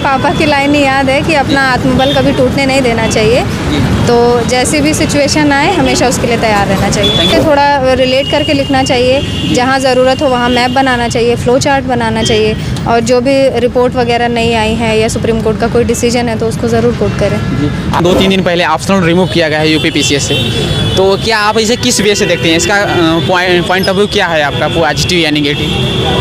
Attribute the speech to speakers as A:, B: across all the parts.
A: पापा की लाइन ही याद है कि अपना आत्मबल कभी टूटने नहीं देना चाहिए। तो जैसी भी सिचुएशन आए हमेशा उसके लिए तैयार रहना चाहिए। थोड़ा रिलेट करके लिखना चाहिए, जहाँ ज़रूरत हो वहाँ मैप बनाना चाहिए, फ्लो चार्ट बनाना चाहिए, और जो भी रिपोर्ट वगैरह नहीं आई है या सुप्रीम कोर्ट का कोई डिसीजन है तो उसको ज़रूर कोट करें।
B: 2-3 दिन पहले ऑप्शनल रिमूव किया गया है यूपी पीसीएस से, तो क्या आप इसे किस वे से देखते हैं? इसका पॉइंट ऑफ व्यू क्या है आपका, पॉजिटिव या नेगेटिव?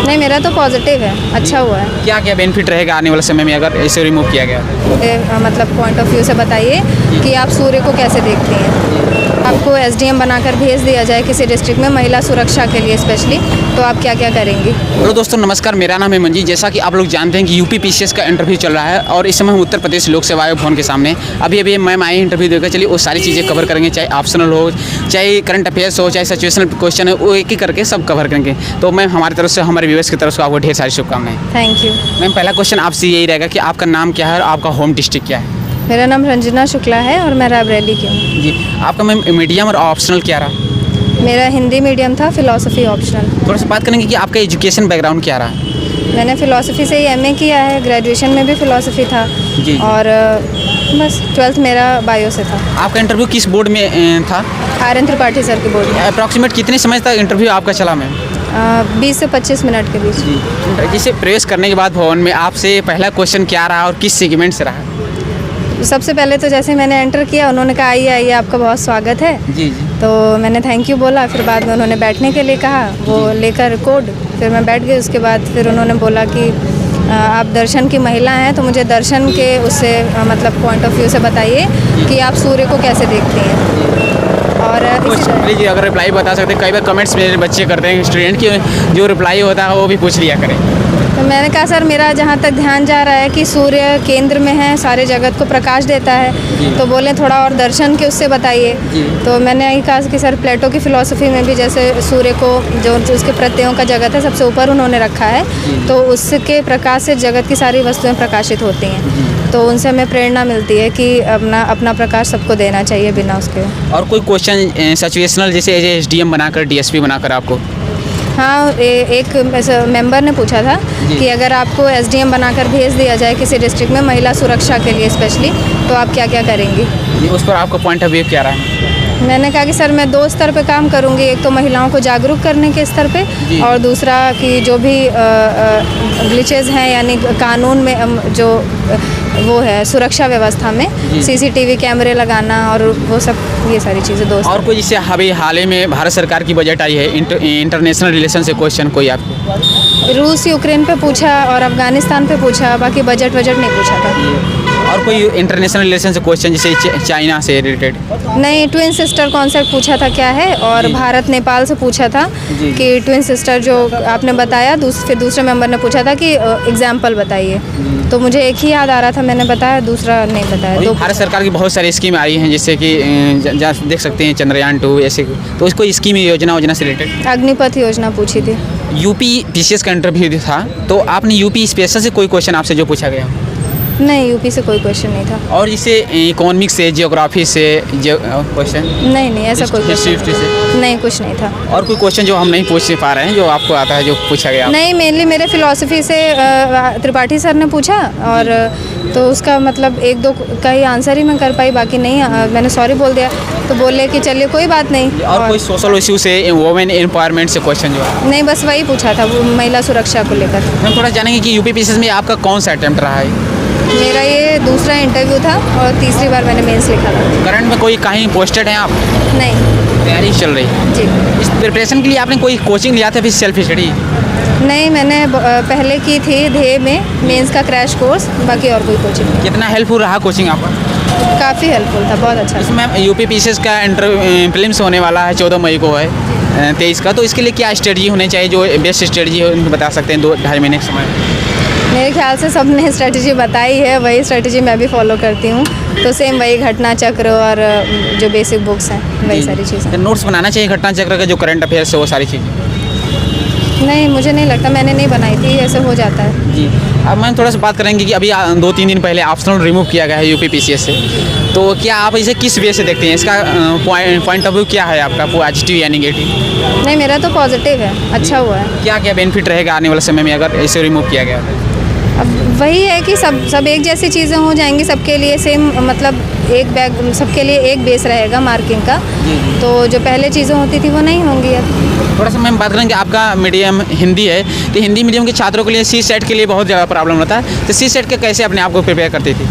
A: नहीं, मेरा तो पॉजिटिव है, अच्छा हुआ है।
B: क्या क्या बेनिफिट रहेगा आने वाले समय में अगर इसे रिमूव किया गया?
A: मतलब पॉइंट ऑफ व्यू से बताइए कि आप सूर्य को कैसे देखते हैं। आपको एसडीएम बनाकर भेज दिया जाए किसी डिस्ट्रिक्ट में महिला सुरक्षा के लिए स्पेशली, तो आप क्या क्या करेंगी?
B: हेलो दोस्तों, नमस्कार, मेरा नाम है मंजी। जैसा कि आप लोग जानते हैं कि यूपी पीसीएस का इंटरव्यू चल रहा है और इस समय हम उत्तर प्रदेश लोक सेवा आयोग भवन के सामने अभी मैम आई इंटरव्यू देकर। चलिए वो सारी चीज़ें कवर करेंगे, चाहे ऑप्शनल हो, चाहे करंट अफेयर्स हो, चाहे सिचुएशनल क्वेश्चन है, वो एक एक करके सब कवर करेंगे। तो मैम हमारी तरफ से, हमारे व्यूअर्स की तरफ से आपको ढेर सारी शुभकामनाएं।
A: Thank you.
B: मैम पहला क्वेश्चन आपसे यही रहेगा कि आपका नाम क्या है और आपका होम डिस्ट्रिक्ट क्या है?
A: मेरा नाम रंजना शुक्ला है और मैं रायबरेली की हूँ।
B: जी, आपका मैम मीडियम और ऑप्शनल क्या रहा?
A: मेरा हिंदी मीडियम था, फ़िलॉसफ़ी ऑप्शनल।
B: थोड़ा सा बात करेंगे कि आपका एजुकेशन बैकग्राउंड क्या रहा?
A: मैंने फ़िलॉसफ़ी से ही एमए किया है, ग्रेजुएशन में भी फ़िलॉसफ़ी था
B: जी।
A: और बस 12th मेरा बायो से था।
B: आपका इंटरव्यू किस बोर्ड में था?
A: आर.एन. त्रिपाठी सर के बोर्ड में।
B: अप्रॉक्सीमेट कितने समय तक इंटरव्यू आपका चला मैम?
A: 20 से 25 मिनट के बीच।
B: जी, जिसे प्रवेश करने के बाद भवन में आपसे पहला क्वेश्चन क्या रहा और किस सेगमेंट से रहा?
A: सबसे पहले तो जैसे मैंने एंटर किया उन्होंने कहा आइए आइए, आपका बहुत स्वागत है।
B: जी।
A: तो मैंने थैंक यू बोला, फिर बाद में उन्होंने बैठने के लिए कहा, वो लेकर कोड, फिर मैं बैठ गई। उसके बाद फिर उन्होंने बोला कि आप दर्शन की महिला हैं, तो मुझे दर्शन के उससे मतलब पॉइंट ऑफ व्यू से बताइए कि आप सूर्य को कैसे देखती हैं। और
B: प्लीज़ अगर रिप्लाई बता सकते, कई बार कमेंट्स मेरे बच्चे करते हैं स्टूडेंट की, जो रिप्लाई होता है वो भी पूछ लिया करें।
A: तो मैंने कहा सर मेरा जहाँ तक ध्यान जा रहा है कि सूर्य केंद्र में है, सारे जगत को प्रकाश देता है। तो बोले थोड़ा और दर्शन के उससे बताइए। तो मैंने यही कहा कि सर प्लेटो की फ़िलॉसफ़ी में भी जैसे सूर्य को जो उसके प्रत्ययों का जगत है सबसे ऊपर उन्होंने रखा है, तो उसके प्रकाश से जगत की सारी वस्तुएं प्रकाशित होती हैं। तो उनसे हमें प्रेरणा मिलती है कि अपना प्रकाश सबको देना चाहिए बिना उसके।
B: और कोई क्वेश्चन सिचुएशनल जैसे एसडीएम बनाकर डीएसपी बनाकर आपको?
A: हाँ, एक मेंबर ने पूछा था कि अगर आपको एसडीएम बनाकर भेज दिया जाए किसी डिस्ट्रिक्ट में महिला सुरक्षा के लिए स्पेशली, तो आप क्या क्या करेंगी?
B: उस पर आपका पॉइंट ऑफ व्यू क्या रहा है?
A: मैंने कहा कि सर मैं 2 स्तर पे काम करूँगी, एक तो महिलाओं को जागरूक करने के स्तर पे, और दूसरा कि जो भी ग्लिचेस हैं यानी कानून में जो वो है सुरक्षा व्यवस्था में सीसीटीवी कैमरे लगाना और वो सब, ये सारी चीज़ें। दोस्त
B: और कोई जैसे अभी हाल ही में भारत सरकार की बजट आई है, इंटरनेशनल रिलेशन से क्वेश्चन कोई आपको?
A: रूस यूक्रेन पे पूछा और अफगानिस्तान पे पूछा, बाकी बजट नहीं पूछा था।
B: और कोई इंटरनेशनल रिलेशन से क्वेश्चन जैसे चाइना से रिलेटेड?
A: नहीं, ट्विन सिस्टर कॉन्सेप्ट पूछा था क्या है, और भारत नेपाल से पूछा था कि ट्विन सिस्टर जो आपने बताया, फिर दूसरे मेंबर ने पूछा था कि एग्जाम्पल बताइए। तो मुझे एक ही याद आ रहा था, मैंने बताया, दूसरा नहीं बताया। तो
B: भारत सरकार की बहुत सारी स्कीम आई हैं जैसे कि देख सकते हैं चंद्रयान 2 ऐसे, तो इसको स्कीम योजना से रिलेटेड
A: अग्निपथ योजना पूछी थी।
B: यूपी पीसीएस का इंटरव्यू था, तो आपने यूपी स्पेशल से कोई क्वेश्चन आपसे जो पूछा गया?
A: नहीं, यूपी से कोई क्वेश्चन नहीं था।
B: और जैसे इकोनॉमिक्स से, जियोग्राफी से क्वेश्चन?
A: नहीं, ऐसा कोई क्वेश्चन
B: से
A: नहीं, कुछ नहीं था।
B: और कोई क्वेश्चन जो हम नहीं पूछ पा रहे हैं जो आपको आता है जो पूछा गया?
A: नहीं, मेनली मेरे फ़िलॉसफ़ी से त्रिपाठी सर ने पूछा, और तो उसका मतलब 1-2 का ही आंसर ही मैं कर पाई, बाकी नहीं। मैंने सॉरी बोल दिया, तो बोले कि चलिए कोई बात नहीं।
B: और कोई सोशल इशू से, वुमेन एम्पावरमेंट से क्वेश्चन जो है?
A: नहीं, बस वही पूछा था, वो महिला सुरक्षा को लेकर।
B: हम थोड़ा जानेंगे कि यूपी पीसीएस में आपका कौन सा अटेम्प्ट रहा है?
A: मेरा ये दूसरा इंटरव्यू था और तीसरी बार मैंने मेंस लिखा था।
B: करंट में कोई कहीं पोस्टेड हैं आप?
A: नहीं,
B: तैयारी चल रही
A: जी।
B: इस प्रिपरेशन के लिए आपने कोई कोचिंग लिया था, फिर सेल्फ स्टडी?
A: नहीं, मैंने पहले की थी ध्येय में मेंस का क्रैश कोर्स, बाकी और कोई कोचिंग।
B: कितना हेल्पफुल रहा कोचिंग आपका?
A: काफ़ी हेल्पफुल था, बहुत अच्छा।
B: इसमें यूपी पीसीएस का प्रीलिम्स होने वाला है 14 मई को है 23 का, तो इसके लिए क्या स्ट्रेटजी होनी चाहिए, जो बेस्ट स्ट्रेटजी है उनको बता सकते हैं 2-2.5 महीने के समय?
A: मेरे ख्याल से सबने स्ट्रेटजी बताई है, वही स्ट्रेटजी मैं भी फॉलो करती हूँ। तो सेम वही घटना चक्र और जो बेसिक बुक्स हैं वही सारी चीज़ें।
B: नोट्स बनाना चाहिए घटना चक्र का, जो करंट अफेयर्स है वो सारी चीज़ें?
A: नहीं, मुझे नहीं लगता, मैंने नहीं बनाई थी, ऐसे हो जाता है।
B: जी। अब मैम थोड़ा सा बात करेंगे कि अभी 2-3 दिन पहले ऑप्शनल रिमूव किया गया है यूपी पीसीएस से, तो क्या आप इसे किस वे से देखते हैं? इसका पॉइंट ऑफ व्यू क्या है आपका, पॉजिटिव या नेगेटिव?
A: नहीं, मेरा तो पॉजिटिव है, अच्छा हुआ है।
B: क्या क्या बेनिफिट रहेगा आने वाले समय में अगर इसे रिमूव किया गया?
A: अब वही है कि सब एक जैसी चीज़ें हो जाएंगी सबके लिए सेम, मतलब एक बैग सबके लिए एक बेस रहेगा मार्किंग का। तो जो पहले चीज़ें होती थी वो नहीं होंगी अब।
B: थोड़ा सा मैम बात करें कि आपका मीडियम हिंदी है, तो हिंदी मीडियम के छात्रों के लिए सी सेट के लिए बहुत ज़्यादा प्रॉब्लम होता है, तो सी सेट के कैसे अपने आप को प्रिपेयर करती थी?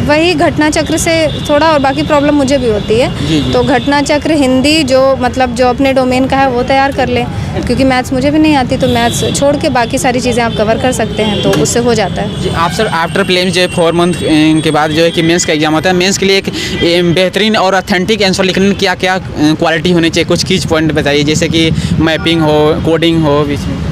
A: वही घटना चक्र से थोड़ा, और बाकी प्रॉब्लम मुझे भी होती है। तो घटना चक्र हिंदी जो मतलब जो अपने डोमेन का है वो तैयार कर लें, क्योंकि मैथ्स मुझे भी नहीं आती, तो मैथ्स छोड़ के बाकी सारी चीज़ें आप कवर कर सकते हैं, तो उससे हो जाता है।
B: जी, आप सर आफ्टर प्लेइंग जो है 4 मंथ के बाद जो है कि मेंस का एग्जाम होता है, मेंस के लिए एक बेहतरीन और ऑथेंटिक आंसर लिखने में क्या क्या क्वालिटी होनी चाहिए, कुछ कीज पॉइंट बताइए, जैसे कि मैपिंग हो, कोडिंग हो बीच में।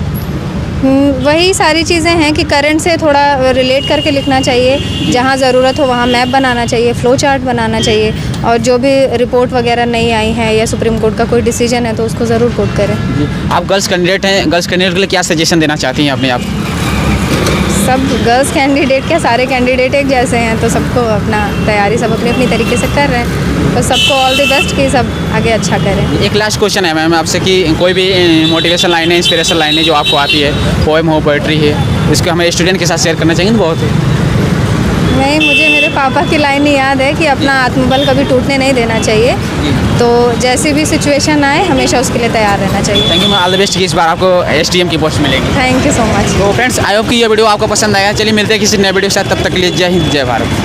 A: वही सारी चीज़ें हैं कि करंट से थोड़ा रिलेट करके लिखना चाहिए, जहाँ ज़रूरत हो वहाँ मैप बनाना चाहिए, फ्लो चार्ट बनाना चाहिए, और जो भी रिपोर्ट वगैरह नहीं आई है या सुप्रीम कोर्ट का कोई डिसीजन है तो उसको ज़रूर कोट करें।
B: आप गर्ल्स कैंडिडेट हैं, गर्ल्स कैंडिडेट के लिए क्या सजेशन देना चाहती हैं अपने आप?
A: सब गर्ल्स कैंडिडेट क्या, सारे कैंडिडेट एक जैसे हैं, तो सबको अपना तैयारी सब अपनी अपनी तरीके से कर रहे हैं, तो सबको ऑल द बेस्ट कि सब आगे अच्छा करें।
B: एक लास्ट क्वेश्चन है मैम आपसे कि कोई भी मोटिवेशन लाइनें, इंस्पिरेशन लाइनें जो आपको आती है, पोएम हो, पोएट्री है, इसको हमें स्टूडेंट के साथ शेयर करना चाहिए तो बहुत है।
A: नहीं, मुझे मेरे पापा की लाइन ही याद है कि अपना आत्मबल कभी टूटने नहीं देना चाहिए, तो जैसी भी सिचुएशन आए हमेशा उसके लिए तैयार रहना चाहिए।
B: Thank you ma'am, all the best कि इस बार आपको SDM की पोस्ट मिलेगी।
A: Thank you so much.
B: तो फ्रेंड्स, आई होप कि ये वीडियो आपको पसंद आएगा। चलिए मिलते हैं किसी नए वीडियो के साथ, तब तक के लिए जय हिंद, जय भारत।